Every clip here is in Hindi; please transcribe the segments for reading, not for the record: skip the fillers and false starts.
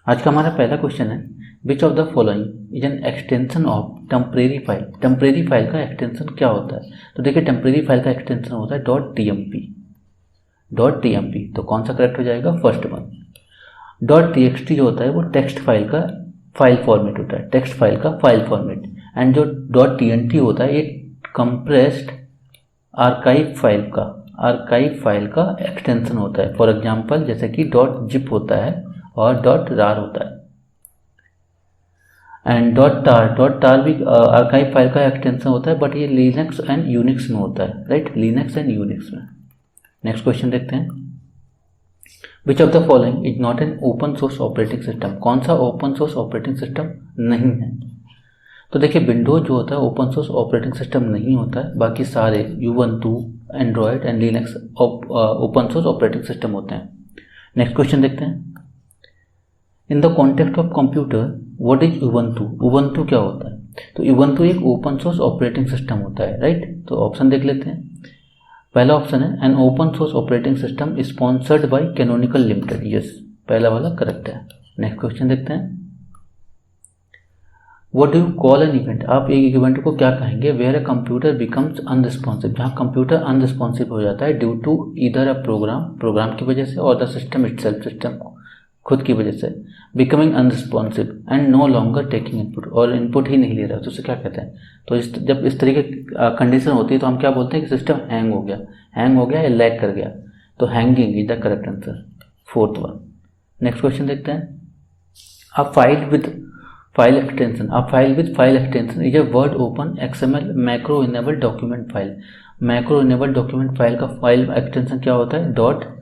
आज का हमारा पहला क्वेश्चन है, which of the following is an extension of temporary file. Temporary file का एक्सटेंशन क्या होता है? तो देखिए टेम्परेरी फाइल का एक्सटेंशन होता है .tmp। तो कौन सा करेक्ट हो जाएगा? First one. .txt जो होता है वो टेक्स्ट फाइल का फाइल फॉर्मेट होता है, टेक्स्ट फाइल का फाइल फॉर्मेट। एंड जो .tnt होता है ये कंप्रेस्ड आर्काइव फाइल का एक्सटेंशन होता है। फॉर एग्जांपल जैसे कि .zip होता है और .rar होता है। एंड .tar भी आर्काइव फाइल का एक्सटेंशन होता है, बट ये लिनक्स एंड यूनिक्स में होता है, राइट, लिनक्स एंड यूनिक्स में। नेक्स्ट क्वेश्चन देखते हैं, which of the following is not N open source operating system. कौन सा ओपन सोर्स ऑपरेटिंग सिस्टम नहीं है? तो देखिए विंडोज जो होता है ओपन सोर्स ऑपरेटिंग सिस्टम नहीं होता है, बाकी सारे ubuntu, Android and Linux open source operating system होते हैं। नेक्स्ट क्वेश्चन देखते हैं, in the context of computer what is ubuntu क्या होता है? तो ubuntu एक ओपन सोर्स ऑपरेटिंग सिस्टम होता है, राइट। तो ऑप्शन देख लेते हैं। पहला ऑप्शन है an open source operating system sponsored by Canonical Limited. Yes, पहला वाला करेक्ट है। नेक्स्ट क्वेश्चन देखते हैं, what do you call an event. आप एक इवेंट को क्या कहेंगे? Where a computer becomes unresponsive, जहाँ कंप्यूटर अनरिस्पॉन्सिव हो जाता है due to either a program की वजह से और द सिस्टम इटसेल्फ, सिस्टम खुद की वजह से। Becoming unresponsive and no longer taking input, और इनपुट ही नहीं ले रहा है, तो उसे क्या कहते हैं? तो जब इस तरीके की कंडीशन होती है तो हम क्या बोलते हैं कि सिस्टम हैंग हो गया या लैग कर गया। तो hanging is the correct answer, fourth one. Next question देखते हैं, a file with file extension is a word open XML macro enabled document file. Macro enabled document file का फाइल एक्सटेंशन क्या होता है? .docm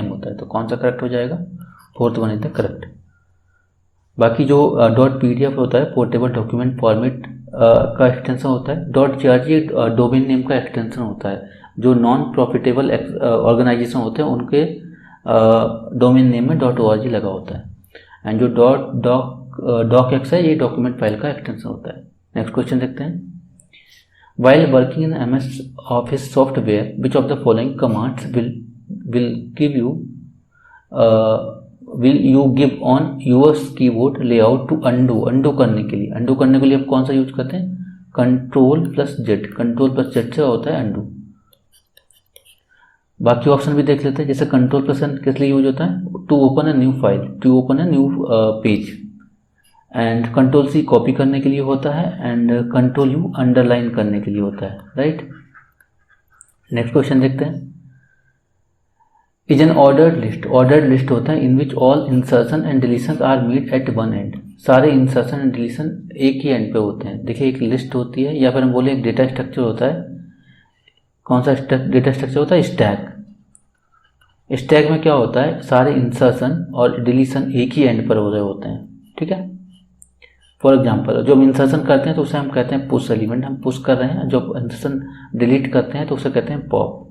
होता है। तो कौन सा करेक्ट हो जाएगा? Fourth one is the correct. बाकी जो .pdf होता है पोर्टेबल डॉक्यूमेंट फॉर्मेट का एक्सटेंशन होता है। .grg डोमेन नेम का एक्सटेंशन होता है। जो नॉन प्रॉफिटेबल ऑर्गेनाइजेशन होते हैं उनके डोमेन नेम में .org लगा होता है। एंड जो docx है ये डॉक्यूमेंट फाइल का एक्सटेंशन होता है। नेक्स्ट क्वेश्चन देखते हैं, while working in MS Office software, which of the following commands will you give on your keyboard layout to undo करने के लिए आप कौन सा यूज करते हैं? Ctrl+Z से होता है undo। बाकी ऑप्शन भी देख लेते हैं, जैसे Ctrl+N किस लिए यूज होता है? To open a new file, to open a new page. And Ctrl+C copy करने के लिए होता है, एंड Ctrl+U अंडरलाइन करने के लिए होता है, राइट। नेक्स्ट क्वेश्चन देखते हैं, इज एन ऑर्डर्ड लिस्ट होता है in which all insertion and deletion are made at one end. सारे इंसर्शन एंड डिलीशन एक ही एंड पे होते हैं। देखिए एक लिस्ट होती है, या फिर हम बोले एक डेटा स्ट्रक्चर होता है। कौन सा डेटा स्ट्रक्चर होता है? स्टैक में क्या होता है? सारे इंसर्शन और डिलीशन एक ही एंड पर हो रहे होते हैं, ठीक है। फॉर एग्जाम्पल जो हम इंसर्शन करते हैं तो उसे हम कहते हैं पुश एलिमेंट, हम पुश कर रहे हैं। जो इंसर्शन डिलीट करते हैं तो उसे कहते हैं पॉप।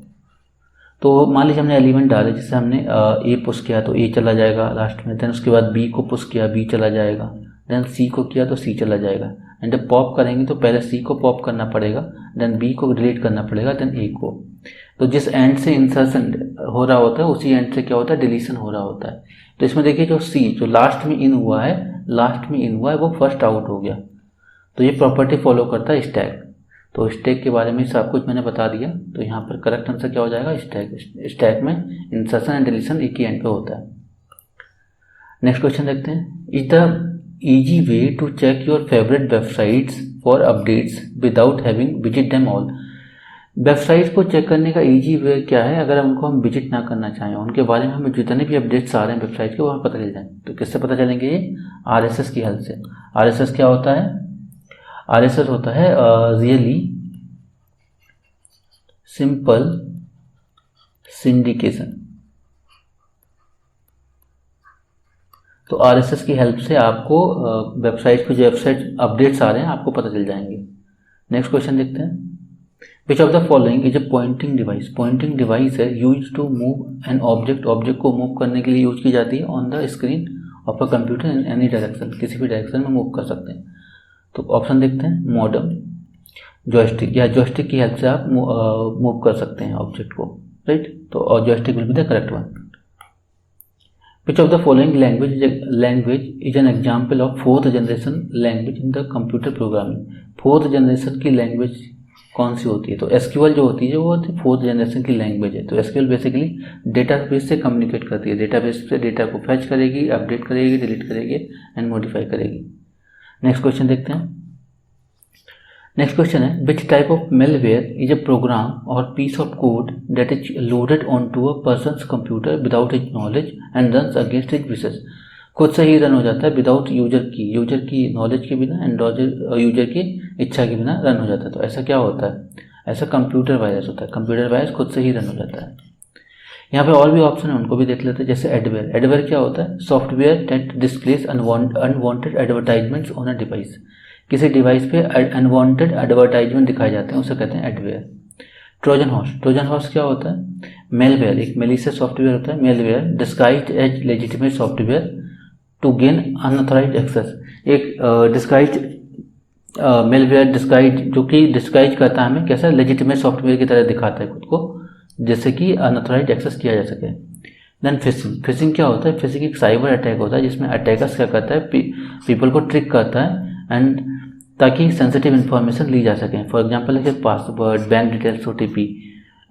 तो मान लीजिए हमने एलिमेंट डाले, जैसे हमने ए पुश किया तो ए चला जाएगा लास्ट में, देन उसके बाद बी को पुश किया, बी चला जाएगा, देन सी को किया तो सी चला जाएगा। एंड जब पॉप करेंगे तो पहले सी को पॉप करना पड़ेगा, देन बी को डिलीट करना पड़ेगा, देन ए को। तो जिस एंड से इंसर्शन हो रहा होता है उसी एंड से क्या होता है? डिलीशन हो रहा होता है। तो इसमें देखिए जो सी जो लास्ट में इन हुआ है वो फर्स्ट आउट हो गया। तो ये प्रॉपर्टी फॉलो करता है स्टैक। तो स्टैक के बारे में सब कुछ मैंने बता दिया। तो यहाँ पर करेक्ट आंसर क्या हो जाएगा? स्टैक में इंसर्शन एंड डिलीशन एक ही एंड पे होता है। नेक्स्ट क्वेश्चन देखते हैं, is the easy way to check your favourite websites for updates without having visit them all. Websites को चेक करने का इजी वे क्या है? अगर उनको हम विजिट ना करना चाहें, उनके बारे में हमें जितने भी अपडेट्स आ रहे हैं वेबसाइट के वो हमें पता चल जाए, तो किससे पता चलेंगे? ये RSS की हेल्प से। RSS क्या होता है? RSS होता है रियली सिंपल सिंडिकेशन। तो RSS की हेल्प से आपको वेबसाइट पे जो वेबसाइट अपडेट्स आ रहे हैं आपको पता चल जाएंगे। नेक्स्ट क्वेश्चन देखते हैं, which of the following is a pointing device. Pointing device है use to move an object को मूव करने के लिए यूज की जाती है on the screen of a computer in any direction, किसी भी डायरेक्शन में मूव कर सकते हैं। तो ऑप्शन देखते हैं, मॉडम, जॉयस्टिक, या जॉयस्टिक की हेल्प से आप मूव कर सकते हैं ऑब्जेक्ट को, राइट। तो और joystick will be the correct one. Which of the following language is an example of fourth generation language in the computer programming? Fourth generation की लैंग्वेज कौन सी होती है? तो एसक्यूएल जो होती है वो फोर्थ जनरेशन की लैंग्वेज है। तो एसक्यूएल बेसिकली डेटाबेस से कम्युनिकेट करती है, डेटाबेस से डेटा को फैच करेगी, अपडेट करेगी, डिलीट करेगी एंड मॉडिफाई करेगी। नेक्स्ट क्वेश्चन देखते हैं। नेक्स्ट क्वेश्चन है which type of malware is a program और piece of code that is loaded on to a person's computer without his knowledge and runs against his wishes. खुद से ही रन हो जाता है विदाउट यूजर की नॉलेज के बिना एंड यूजर की इच्छा के बिना रन हो जाता है। तो ऐसा क्या होता है? ऐसा कंप्यूटर वायरस होता है। कंप्यूटर वायरस खुद से ही रन हो जाता है। यहाँ पे और भी ऑप्शन है, उनको भी देख लेते हैं। जैसे एडवेयर। एडवेयर क्या होता है? Software that displays unwanted advertisements on a device. किसी डिवाइस पे अनवांटेड एडवर्टाइजमेंट दिखाए जाते हैं, उसे कहते हैं adware. Trojan horse. Trojan horse क्या होता है? मेलवेयर, एक मेलिशियस सॉफ्टवेयर होता है। Malware disguised as legitimate software to gain unauthorised access. एक डिस्गाइज्ड मेलवेयर जो कि डिस्गाइज करता है हमें कैसा? लेजिटिमेट सॉफ्टवेयर की तरह दिखाता है खुद को, जिससे कि अनऑथराइज्ड एक्सेस किया जा सके। Then fishing. फिशिंग क्या होता है? फिशिंग एक साइबर अटैक होता है जिसमें अटैकर्स क्या करता है? पीपल को ट्रिक करता है एंड ताकि सेंसिटिव इन्फॉर्मेशन ली जा सके। फॉर एग्जाम्पल है password, bank details, OTP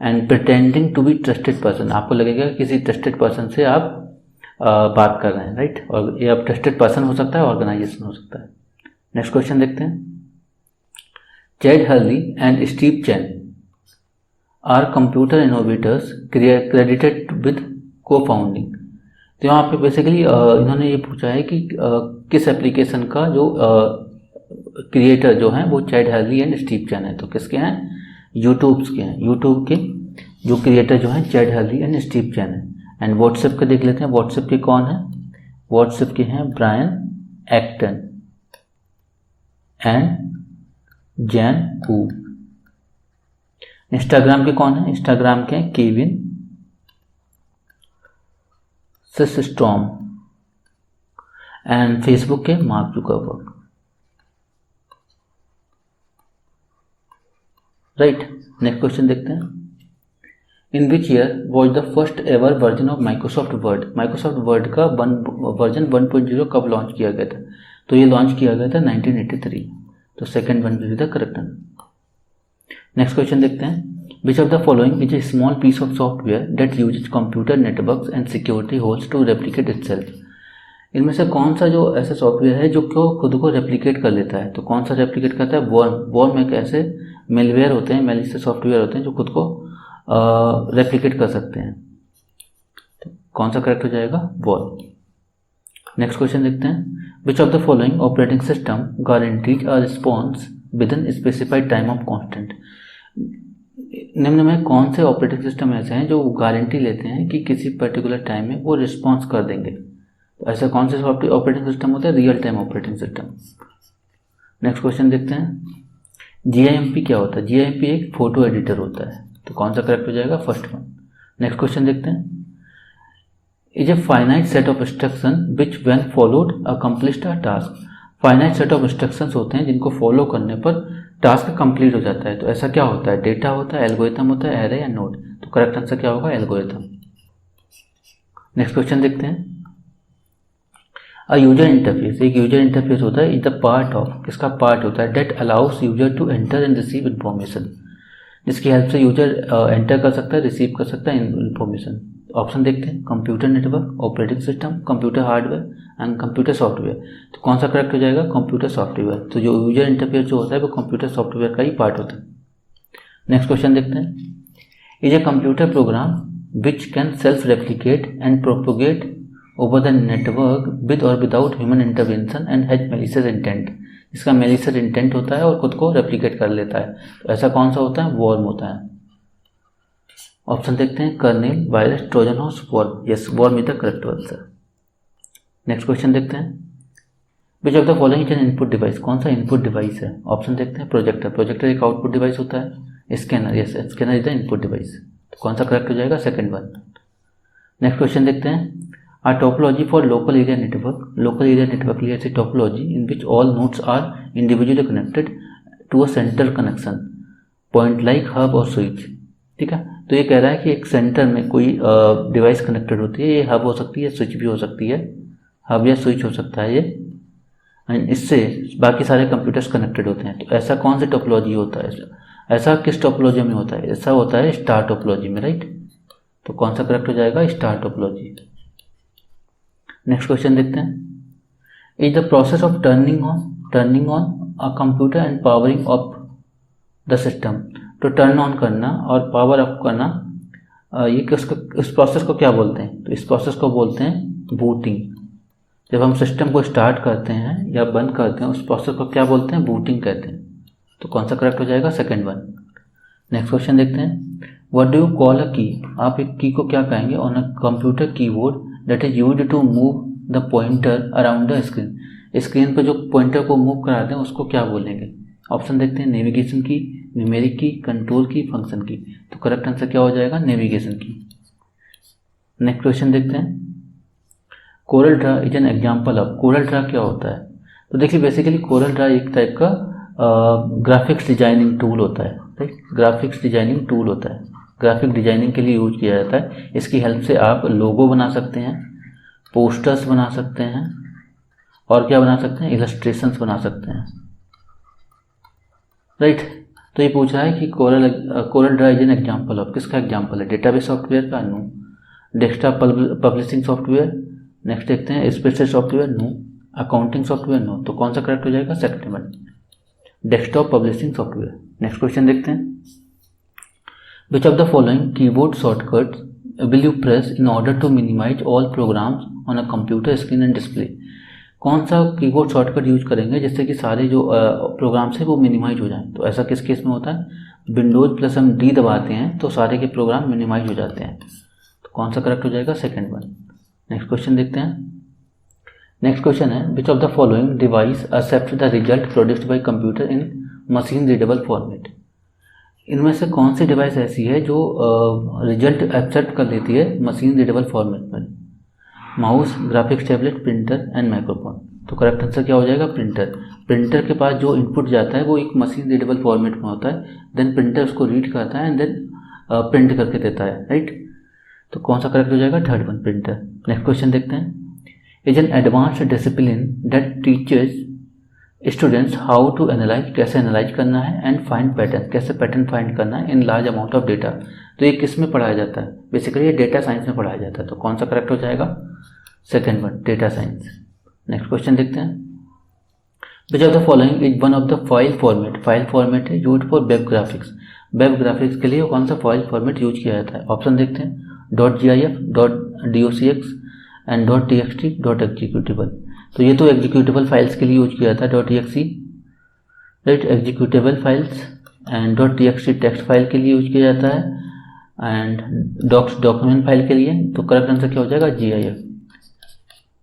and pretending to be trusted person. आपको लगेगा किसी ट्रस्टेड पर्सन से आप बात कर रहे हैं, राइट? और ये अब ट्रस्टेड पर्सन हो सकता है, ऑर्गेनाइजेशन हो सकता है। नेक्स्ट क्वेश्चन देखते हैं। Chad Hurley and Steve Chen are computer innovators credited with cofounding. तो यहाँ पे बेसिकली इन्होंने ये पूछा है कि किस एप्लीकेशन का जो क्रिएटर जो हैं वो चैड हर्ली एंड स्टीव चैन है। तो किसके हैं? यूट्यूब्स के हैं। यूट्यूब के जो क्रिएटर जो हैं चैड हर्ली एंड स्टीव चैन है। एंड व्हाट्सएप के देख लेते हैं। व्हाट्सएप के कौन है? व्हाट्सएप के हैं ब्रायन एक्टन एंड जैन हू। इंस्टाग्राम के कौन है? इंस्टाग्राम के केविन सिस्टॉम एंड फेसबुक के Mark Zuckerberg, right. Next question देखते हैं। In which year was the first ever version of Microsoft Word. Microsoft Word का वर्जन 1.0 कब लॉन्च किया गया था? तो ये लॉन्च किया गया था 1983। तो second one will be the correct answer. Next question देखते हैं। Which of the following is a small piece of software that uses computer networks and security holes to replicate itself. इनमें से कौन सा जो ऐसा सॉफ्टवेयर है जो खुद को रेप्लिकेट कर लेता है? तो कौन सा रेप्लिकेट करता है? वॉर्म एक ऐसे मेलवेयर होते हैं, मेलिशियस सॉफ्टवेयर होते हैं जो खुद को रेप्लिकेट कर सकते हैं। तो कौन सा करेक्ट हो जाएगा? वॉर्म। नेक्स्ट क्वेश्चन देखते हैं। Which of the following operating system guarantees a response with in specified time of constant. निम्न में कौन से ऑपरेटिंग सिस्टम ऐसे हैं जो गारंटी लेते हैं कि किसी पर्टिकुलर टाइम में वो रिस्पॉन्स कर देंगे? तो ऐसा कौन से ऑपरेटिंग सिस्टम होता है? Real time operating system. Next question देखते हैं। GIMP क्या होता है? GIMP एक फोटो एडिटर होता है। तो कौन सा करेक्ट हो जाएगा? First one. नेक्स्ट क्वेश्चन देखते हैं। Is a finite set of instruction which when followed accomplished a task. Finite set of instructions होते हैं जिनको फॉलो करने पर टास्क कंप्लीट हो जाता है। तो ऐसा क्या होता है? डेटा होता है, एल्गोरिथम होता है, एरे या नोड। तो करेक्ट आंसर क्या होगा? एल्गोरिथम। नेक्स्ट क्वेश्चन देखते हैं। अ यूजर इंटरफेस, एक यूजर इंटरफेस होता है, इज द पार्ट ऑफ, किसका पार्ट होता है? That allows user to enter and receive information, जिसकी हेल्प से यूजर एंटर कर सकता है, रिसीव कर सकता है इन्फॉर्मेशन। ऑप्शन देखते हैं। Computer network, operating system, computer hardware and computer software. तो कौन सा करेक्ट हो जाएगा? Computer software. तो जो यूजर इंटरफेस जो होता है वो कंप्यूटर सॉफ्टवेयर का ही पार्ट होता है। नेक्स्ट क्वेश्चन देखते हैं। Is a computer program which can self replicate and propagate over the network with और without human intervention and has malicious intent. इसका मैलिशियस इंटेंट होता है और खुद को रेप्लिकेट कर लेता है। तो ऐसा कौन सा होता है? वॉर्म होता है। ऑप्शन देखते हैं। Kernel, virus, Trojan horse, worm. Yes, worm is the correct answer. Next question देखते हैं। Which of the following is an input device. कौन सा इनपुट डिवाइस है? ऑप्शन देखते हैं। प्रोजेक्टर, प्रोजेक्टर एक आउटपुट डिवाइस होता है। Scanner, yes, scanner is the input device. तो कौन सा करेक्ट हो जाएगा? Second one. नेक्स्ट क्वेश्चन देखते हैं। A topology for local area network. Local area network is a topology in which all nodes are individually connected to a central connection point like hub or switch. ठीक है। तो ये कह रहा है कि एक सेंटर में कोई डिवाइस कनेक्टेड होती है, ये हब हो सकती है, स्विच भी हो सकती है, हब या स्विच हो सकता है ये, एंड इससे बाकी सारे कंप्यूटर्स कनेक्टेड होते हैं। तो ऐसा कौन सी टोपोलॉजी होता है, ऐसा किस टोपोलॉजी में होता है, ऐसा होता है स्टार टोपोलॉजी में, राइट। तो कौन सा करेक्ट हो जाएगा, स्टार टोपोलॉजी। नेक्स्ट क्वेश्चन देखते हैं, is the process of turning on a computer and powering of the system. तो टर्न ऑन करना और पावर ऑफ करना, ये इस प्रोसेस को क्या बोलते हैं, तो इस प्रोसेस को बोलते हैं बूटिंग। जब हम सिस्टम को स्टार्ट करते हैं या बंद करते हैं, उस प्रोसेस को क्या बोलते हैं, बूटिंग कहते हैं। तो कौन सा करेक्ट हो जाएगा, सेकंड वन। नेक्स्ट क्वेश्चन देखते हैं, what do you call a key. आप एक की को क्या कहेंगे on a computer keyboard that is used to move the pointer around the screen. Screen पर जो पॉइंटर को मूव कराते हैं उसको क्या बोलेंगे। ऑप्शन देखते हैं, नेविगेशन की, न्यूमेरिक की, कंट्रोल की, फंक्शन की। तो करेक्ट आंसर क्या हो जाएगा, नेविगेशन की। नेक्स्ट क्वेश्चन देखते हैं, coral draw is an example of. Corel Draw क्या होता है, तो देखिए बेसिकली कोरल ड्रा एक टाइप का ग्राफिक्स डिजाइनिंग टूल होता है, राइट। ग्राफिक्स डिजाइनिंग टूल होता है, ग्राफिक डिजाइनिंग के लिए यूज किया जाता है। इसकी हेल्प से आप लोगो बना सकते हैं, पोस्टर्स बना सकते हैं, और क्या बना सकते हैं, इलस्ट्रेशंस बना सकते हैं, राइट। तो ये पूछ रहा है कि Corel draw is an example of, किसका एग्जाम्पल है, डेटाबेस सॉफ्टवेयर का, no. Desktop publishing software, next देखते हैं spreadsheet software, no. Accounting software, no. तो कौन सा करेक्ट हो जाएगा, second one, desktop publishing software. Next question देखते हैं, which of the following keyboard shortcuts will you press in order to minimize all programs on a computer screen and display. कौन सा कीबोर्ड शॉर्टकट यूज करेंगे जिससे कि सारे जो प्रोग्राम्स हैं वो मिनिमाइज हो जाएं। तो ऐसा किस केस में होता है, विंडोज प्लस हम डी दबाते हैं तो सारे के प्रोग्राम मिनिमाइज हो जाते हैं। तो कौन सा करेक्ट हो जाएगा, सेकंड वन। नेक्स्ट क्वेश्चन देखते हैं, नेक्स्ट क्वेश्चन है, which of the following device except the result produced by computer in machine readable format. इनमें से कौन सी डिवाइस ऐसी है जो रिजल्ट एक्सेप्ट कर लेती है मशीन रीडेबल फॉर्मेट में। Mouse, graphics tablet, printer and microphone. तो करेक्ट आंसर क्या हो जाएगा, प्रिंटर। प्रिंटर के पास जो इनपुट जाता है वो एक मशीन रीडेबल फॉर्मेट में होता है, देन प्रिंटर उसको रीड करता है एंड देन प्रिंट करके देता है, राइट। तो कौन सा करेक्ट हो जाएगा, third one, printer. Next question देखते हैं, is an advanced discipline that teachers students how to analyze, कैसे एनालाइज करना है, एंड फाइंड पैटर्न, कैसे पैटर्न फाइंड करना है in large amount of data. तो ये किस में पढ़ाया जाता है, बेसिकली ये डेटा साइंस में पढ़ाया जाता है। तो कौन सा करेक्ट हो जाएगा, second one, data science. Next question देखते हैं, which of the following is one of the file format. File format है use for web graphics. Web graphics के लिए कौन सा फाइल फॉर्मेट यूज किया जाता है। ऑप्शन देखते हैं, .gif, .docx and .txt, .executable। तो ये तो एग्जीक्यूटेबल फाइल्स के लिए यूज किया जाता है, .exe, right, executable files, and .txt text file के लिए यूज किया जाता है, एंड डॉक्स डॉक्यूमेंट फाइल के लिए। तो करेक्ट आंसर क्या हो जाएगा, gif,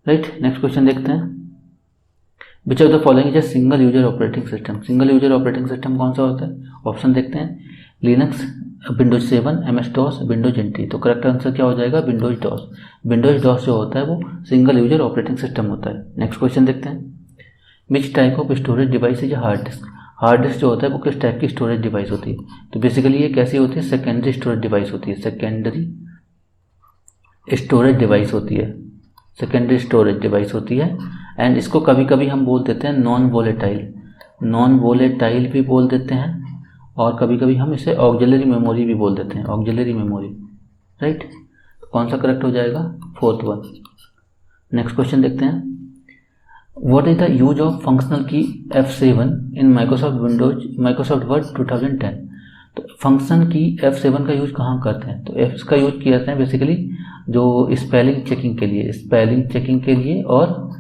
राइट। नेक्स्ट क्वेश्चन देखते हैं, which of the following is a single user operating system. Single user operating system कौन सा होता है। ऑप्शन देखते हैं, Linux, Windows 7, MS DOS, Windows NT। तो करेक्ट आंसर क्या हो जाएगा, विंडोज डॉस। विंडोज डॉस जो होता है वो सिंगल यूजर ऑपरेटिंग सिस्टम होता है। नेक्स्ट क्वेश्चन देखते हैं, विच type of storage device is hard disk. Hard disk जो होता है वो किस टाइप की स्टोरेज डिवाइस होती है। तो बेसिकली ये कैसी होती है, सेकेंडरी स्टोरेज डिवाइस होती है, सेकेंडरी स्टोरेज डिवाइस होती है, सेकेंडरी स्टोरेज डिवाइस होती है। एंड इसको कभी कभी हम बोल देते हैं नॉन वोलेटाइल, नॉन वोलेटाइल भी बोल देते हैं, और कभी कभी हम इसे ऑक्सिलरी मेमोरी भी बोल देते हैं, ऑक्सिलरी मेमोरी, राइट। कौन सा करेक्ट हो जाएगा, फोर्थ वन। नेक्स्ट क्वेश्चन देखते हैं, what is the use of functional की F7 इन माइक्रोसॉफ्ट वर्ड 2010। तो फंक्शन की F7 का यूज कहाँ करते हैं। तो इसका यूज किया जाता है बेसिकली जो स्पेलिंग चेकिंग के लिए, स्पेलिंग चेकिंग के लिए, और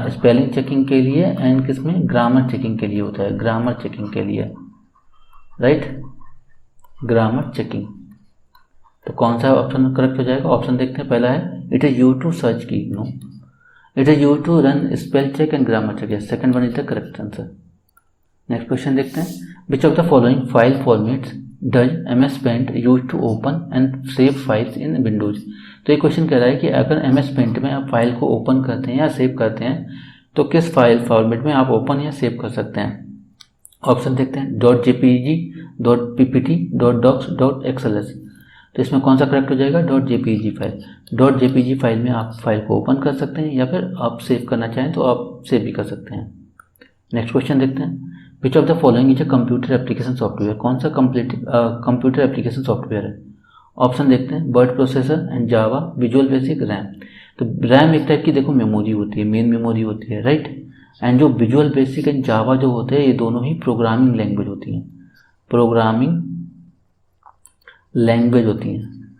स्पेलिंग चेकिंग के लिए, एंड किसमें, ग्रामर चेकिंग के लिए होता है, ग्रामर चेकिंग के लिए, राइट, ग्रामर चेकिंग। तो कौन सा ऑप्शन करेक्ट हो जाएगा। ऑप्शन देखते हैं, पहला है it is use to search key, no. It is use to run spell check and grammar check, second one is the correct answer. Next question देखते हैं, which of the following file formats does MS Paint use to open and save files in Windows. तो ये क्वेश्चन कह रहा है कि अगर MS Paint में आप फाइल को ओपन करते हैं या सेव करते हैं तो किस फाइल फॉर्मेट में आप ओपन या सेव कर सकते हैं। ऑप्शन देखते हैं, .jpeg, .ppt, .docs, .xls। तो इसमें कौन सा करेक्ट हो जाएगा, .jpeg फाइल। .jpeg फाइल में आप फाइल को ओपन कर सकते हैं या फिर आप सेव करना चाहें तो आप सेव भी कर सकते हैं। नेक्स्ट क्वेश्चन देखते हैं, which of the following is a computer application software. कौन सा कंप्यूटर एप्लीकेशन सॉफ्टवेयर है। ऑप्शन देखते हैं, word processor and Java, visual basic, RAM. तो रैम एक टाइप की देखो मेमोरी होती है, मेन मेमोरी होती है, राइट। एंड जो विजुअल बेसिक एंड जावा जो होते हैं ये दोनों ही प्रोग्रामिंग लैंग्वेज होती हैं, प्रोग्रामिंग लैंग्वेज होती हैं।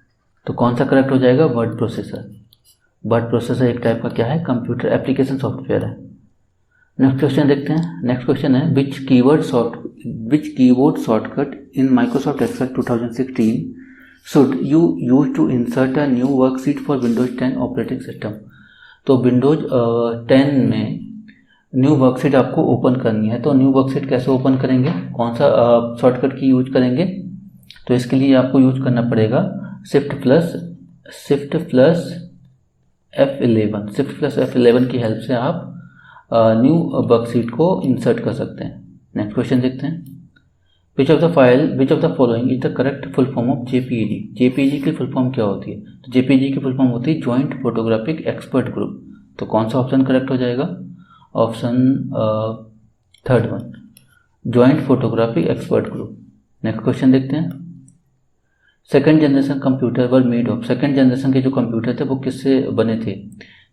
तो कौन सा करेक्ट हो जाएगा, वर्ड प्रोसेसर। वर्ड प्रोसेसर एक टाइप का क्या है, कंप्यूटर एप्लीकेशन सॉफ्टवेयर है। नेक्स्ट क्वेश्चन देखते हैं, नेक्स्ट क्वेश्चन है, which keyboard shortcut in Microsoft Excel 2016 should you use to insert a new worksheet for Windows 10 operating system. तो विंडोज 10 में न्यू वर्कशीट आपको ओपन करनी है, तो न्यू वर्कशीट कैसे ओपन करेंगे, कौन सा शॉर्टकट की यूज करेंगे। तो इसके लिए आपको यूज करना पड़ेगा शिफ्ट प्लस F11 की हेल्प से आप न्यू वर्कशीट को इंसर्ट कर सकते हैं। नेक्स्ट क्वेश्चन देखते हैं, which of the following is the correct full form of JPEG। JPEG की फुल फॉर्म क्या होती है, तो JPEG की फुल फॉर्म होती है जॉइंट फोटोग्राफिक एक्सपर्ट ग्रुप। तो कौन सा ऑप्शन करेक्ट हो जाएगा, option third one, joint photographic expert group. Next question देखते हैं, second generation computer were made of. Second generation के जो कंप्यूटर थे वो किससे बने थे।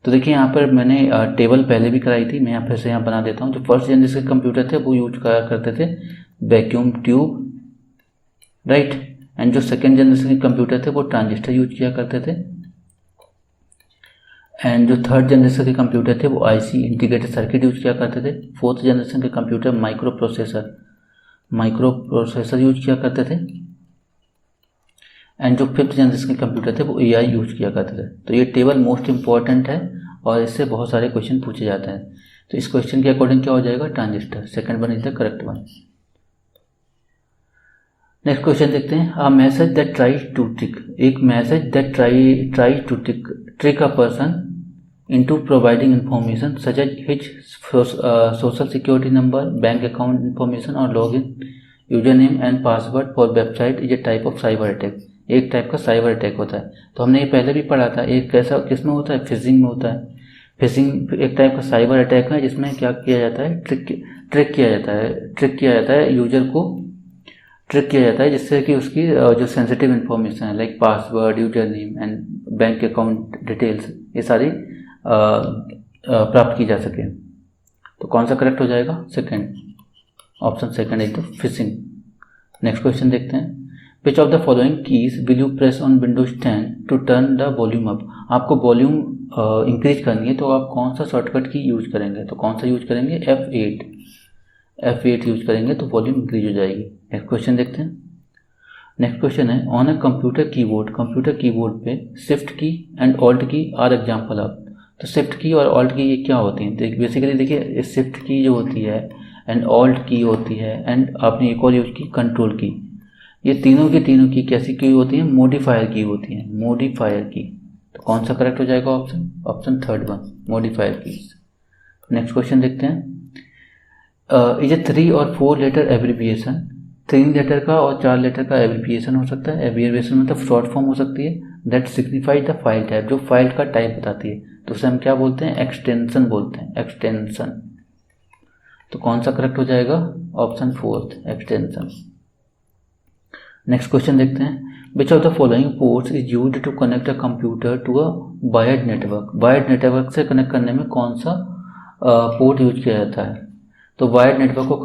तो देखिए यहाँ पर मैंने टेबल पहले भी कराई थी, मैं यहाँ फिर से यहाँ बना देता हूँ। जो फर्स्ट जनरेशन के कंप्यूटर थे वो यूज करते थे वैक्यूम ट्यूब, राइट। एंड जो सेकेंड जनरेशन के कंप्यूटर थे वो ट्रांजिस्टर यूज किया करते थे। एंड जो थर्ड जनरेशन के कंप्यूटर थे वो IC इंटीग्रेटेड सर्किट यूज किया करते थे। फोर्थ जनरेशन के कंप्यूटर माइक्रो प्रोसेसर यूज किया करते थे। एंड जो फिफ्थ जनरेशन के कंप्यूटर थे वो AI यूज किया करते थे। तो ये टेबल मोस्ट इंपॉर्टेंट है और इससे बहुत सारे क्वेश्चन पूछे जाते हैं। तो इस क्वेश्चन के अकॉर्डिंग क्या हो जाएगा, transistor. Second one is the correct one. Next question देखते हैं, a message that tries to trick. एक message that tries to trick a person into providing information such as his social security number, bank account information or login username and password for website is a type of cyber attack। एक टाइप का साइबर अटैक होता है। तो हमने ये पहले भी पढ़ा था, एक कैसा किस में होता है, फिशिंग में होता है। फिशिंग एक टाइप का साइबर अटैक है जिसमें क्या किया जाता है, ट्रिक किया जाता है यूजर को ट्रिक किया जाता है जिससे कि उसकी जो सेंसिटिव इन्फॉर्मेशन है like password, user name and bank account details, ये सारी प्राप्त की जा सके। तो कौन सा करेक्ट हो जाएगा, second, option second is the phishing. Next question देखते हैं, which of the following keys will you press on Windows 10 to turn the volume up. आपको वॉल्यूम इंक्रीज करनी है तो आप कौन सा शॉर्टकट की यूज करेंगे, तो कौन सा यूज करेंगे, F8 यूज करेंगे तो वॉल्यूम इंक्रीज हो जाएगी। नेक्स्ट क्वेश्चन देखते हैं, नेक्स्ट क्वेश्चन है, ऑन अ कंप्यूटर कीबोर्ड पे शिफ्ट की एंड ऑल्ट की आर एग्जाम्पल ऑफ। तो शिफ्ट की और ऑल्ट की ये क्या होती हैं, बेसिकली देखिए शिफ्ट की जो होती है एंड ऑल्ट की होती है एंड आपने एक और यूज की कंट्रोल की, ये तीनों की कैसी की होती हैं, मॉडिफायर की होती हैं, मॉडिफायर की। तो कौन सा करेक्ट हो जाएगा, ऑप्शन थर्ड वन, मॉडिफायर की। नेक्स्ट क्वेश्चन देखते हैं, इज ए 3 और 4 लेटर एब्रीविएशन। 3 लेटर का और 4 लेटर का एब्रीविएशन हो सकता है। एब्रीविएशन मतलब शॉर्ट फॉर्म हो सकती है। That signifies the file type, जो फाइल का टाइप बताती है, तो उसे हम क्या बोलते हैं, एक्सटेंशन बोलते हैं, एक्सटेंशन। तो कौन सा करेक्ट हो जाएगा, option fourth, extension. Next question देखते हैं, which of the following ports is used to connect a computer to a wired network. Wired network से कनेक्ट करने में कौन सा पोर्ट यूज किया जाता है। तो वायर्ड नेटवर्क को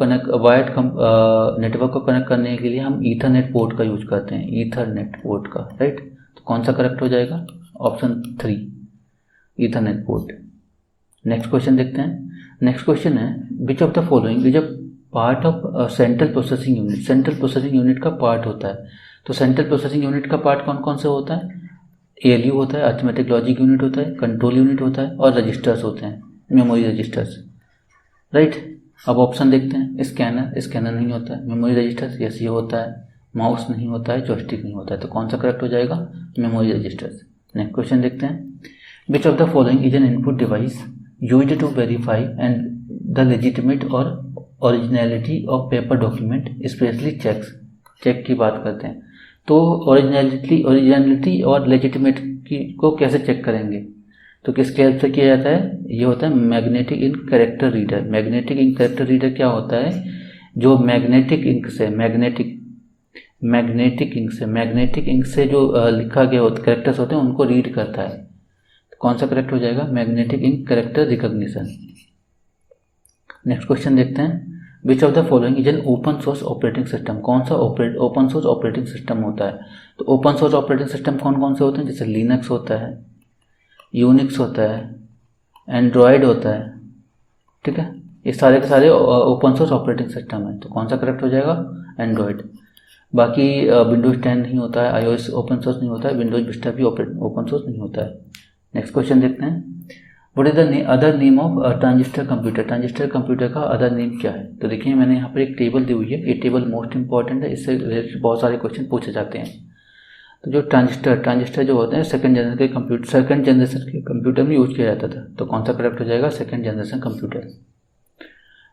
कनेक्ट करने के लिए हम ईथरनेट पोर्ट का यूज करते हैं, ईथरनेट पोर्ट का, राइट। तो कौन सा करेक्ट हो जाएगा, option 3, Ethernet port. Next question देखते हैं, नेक्स्ट क्वेश्चन है, which of the following is a part of central processing unit. Central processing unit का पार्ट होता है। तो सेंट्रल प्रोसेसिंग यूनिट का पार्ट कौन कौन से होता है, ALU होता है, अरिथमेटिक लॉजिक यूनिट होता है, कंट्रोल यूनिट होता है और रजिस्टर्स होते हैं, मेमोरी रजिस्टर्स, राइट। अब ऑप्शन देखते हैं, स्कैनर नहीं होता है, मेमोरी रजिस्टर्स यस ये होता है, माउस नहीं होता है, जॉयस्टिक नहीं होता है। तो कौन सा करेक्ट हो जाएगा, मेमोरी रजिस्टर्स। नेक्स्ट क्वेश्चन देखते हैं, which of the following is an input device used to verify and the legitimate और originality of paper document specially check की बात करते हैं। तो ओरिजिनलिटी और लेजिटिमेट को कैसे चेक करेंगे, तो किसके हेल्प से किया जाता है, ये होता है magnetic ink character reader. Magnetic ink character reader क्या होता है, जो मैग्नेटिक इंक से जो लिखा गया होता कैरेक्टर्स होते हैं उनको रीड करता है। तो कौन सा करेक्ट हो जाएगा, magnetic ink character recognition. Next question देखते हैं, which of the following is an open source operating system. कौन सा ओपन सोर्स ऑपरेटिंग सिस्टम होता है, तो ओपन सोर्स ऑपरेटिंग सिस्टम कौन कौन से होते हैं, जैसे लिनक्स होता है, यूनिक्स होता है, एंड्रॉयड होता है, ठीक है, ये सारे के सारे ओपन सोर्स ऑपरेटिंग सिस्टम है। तो कौन सा करेक्ट हो जाएगा, एंड्रॉयड। बाकी विंडोज 10 नहीं होता है, iOS ओपन सोर्स नहीं होता है, विंडोज विस्टा भी ओपन सोर्स नहीं होता है। नेक्स्ट क्वेश्चन देखते हैं, what is the other name of transistor computer. Transistor computer का अदर नेम क्या है, तो देखिए मैंने यहाँ पर एक टेबल दी हुई है, ये टेबल मोस्ट इंपॉर्टेंट है, इससे रिलेटेड बहुत सारे क्वेश्चन पूछे जाते हैं। तो जो ट्रांजिस्टर जो होते हैं सेकंड जनरेशन के कंप्यूटर में यूज किया जाता था। तो कौन सा करेक्ट हो जाएगा, second generation computer.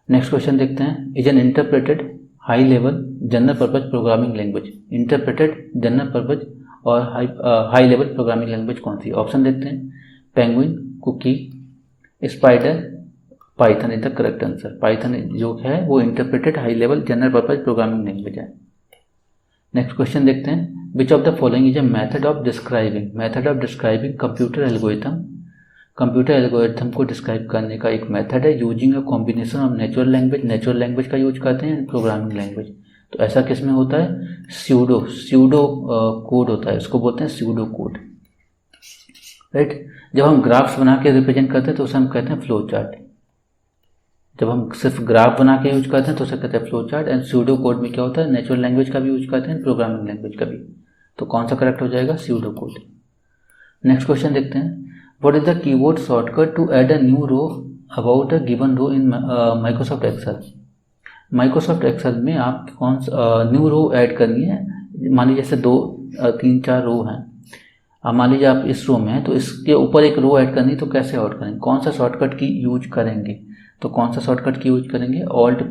Next question देखते हैं, is an interpreted high level general purpose programming language. Interpreted general purpose और हाई लेवल प्रोग्रामिंग लैंग्वेज कौन सी, ऑप्शन देखते हैं, penguin, cookie, spider, Python is the correct answer. Python जो है वो interpreted high level general purpose programming language है। नेक्स्ट क्वेश्चन देखते हैं, which of the following is a method of describing computer algorithm. Computer algorithm को डिस्क्राइब करने का एक मेथड है, using a combination of natural language का यूज करते हैं, प्रोग्रामिंग लैंग्वेज। तो ऐसा किस में होता है, स्यूडो कोड होता है, इसको बोलते हैं स्यूडो कोड, राइट। जब हम ग्राफ्स बना के रिप्रेजेंट करते हैं तो उसे हम कहते हैं फ्लो चार्ट। जब हम सिर्फ ग्राफ बना के यूज करते हैं तो उसे कहते हैं flow chart. And pseudo code में क्या होता है, नेचुरल लैंग्वेज का भी यूज करते हैं, प्रोग्रामिंग लैंग्वेज का भी। तो कौन सा करेक्ट हो जाएगा, स्यूडो कोड। नेक्स्ट क्वेश्चन देखते हैं, what is the keyboard shortcut to add a new row about a given row in Microsoft Excel में आप कौन सा न्यू रो ऐड करनी है। मान लीजिए जैसे 2 3 4 रो हैं, अब मान लीजिए आप इस रो में हैं तो इसके ऊपर एक रो ऐड करनी, तो कैसे ऐड करेंगे, कौन सा शॉर्टकट की यूज करेंगे, तो कौन सा शॉर्टकट की यूज करेंगे, Alt +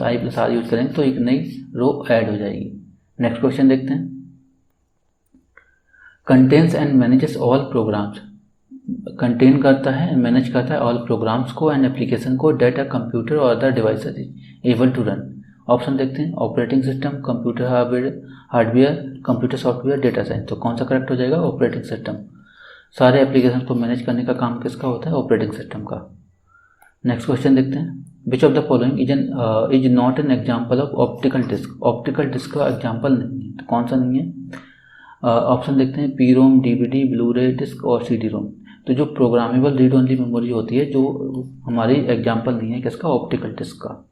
I + R यूज करेंगे तो एक नई रो ऐड हो जाएगी। नेक्स्ट क्वेश्चन देखते हैं, contains and manages all programs. Contain करता है, मैनेज करता है ऑल प्रोग्राम्स को एंड एप्लीकेशन को डेट अ कंप्यूटर और other devices is able to run. Option देखते हैं, operating system, computer hardware, computer software, data science. तो कौन सा करेक्ट हो जाएगा, ऑपरेटिंग सिस्टम। सारे एप्लीकेशन को मैनेज करने का काम किसका होता है, ऑपरेटिंग सिस्टम का। नेक्स्ट क्वेश्चन देखते हैं, which of the following is not an example of optical disc. Optical disc का एग्जाम्पल नहीं है, तो कौन सा नहीं है, ऑप्शन देखते हैं, P ROM, DVD, Blu-ray disc और CD रोम। तो जो प्रोग्रामेबल रीड ओनली मेमोरी होती है जो हमारी एग्जाम्पल नहीं है किसका, ऑप्टिकल डिस्क का।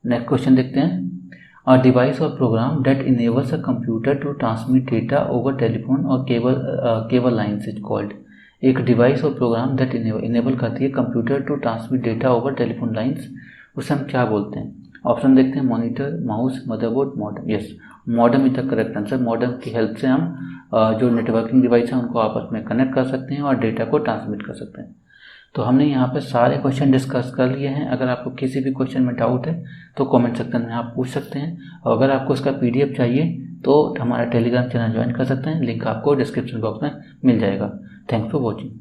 नेक्स्ट क्वेश्चन देखते हैं, अ डिवाइस और program that enables a computer to transmit data over telephone और केबल लाइन्स इज कॉल्ड। एक डिवाइस और प्रोग्राम दैट इनेबल करती है computer to transmit data over telephone lines, उसे हम क्या बोलते हैं। ऑप्शन देखते हैं, monitor, mouse, motherboard, modem. Yes, modem is the correct answer. Modem की हेल्प से हम जो नेटवर्किंग डिवाइस है उनको आपस में कनेक्ट कर सकते हैं और डेटा को ट्रांसमिट कर सकते हैं। तो हमने यहाँ पे सारे क्वेश्चन डिस्कस कर लिए हैं। अगर आपको किसी भी क्वेश्चन में डाउट है तो कमेंट सेक्शन में आप पूछ सकते हैं, और अगर आपको इसका PDF चाहिए तो हमारा टेलीग्राम चैनल ज्वाइन कर सकते हैं, लिंक आपको डिस्क्रिप्शन बॉक्स में मिल जाएगा। Thanks for watching.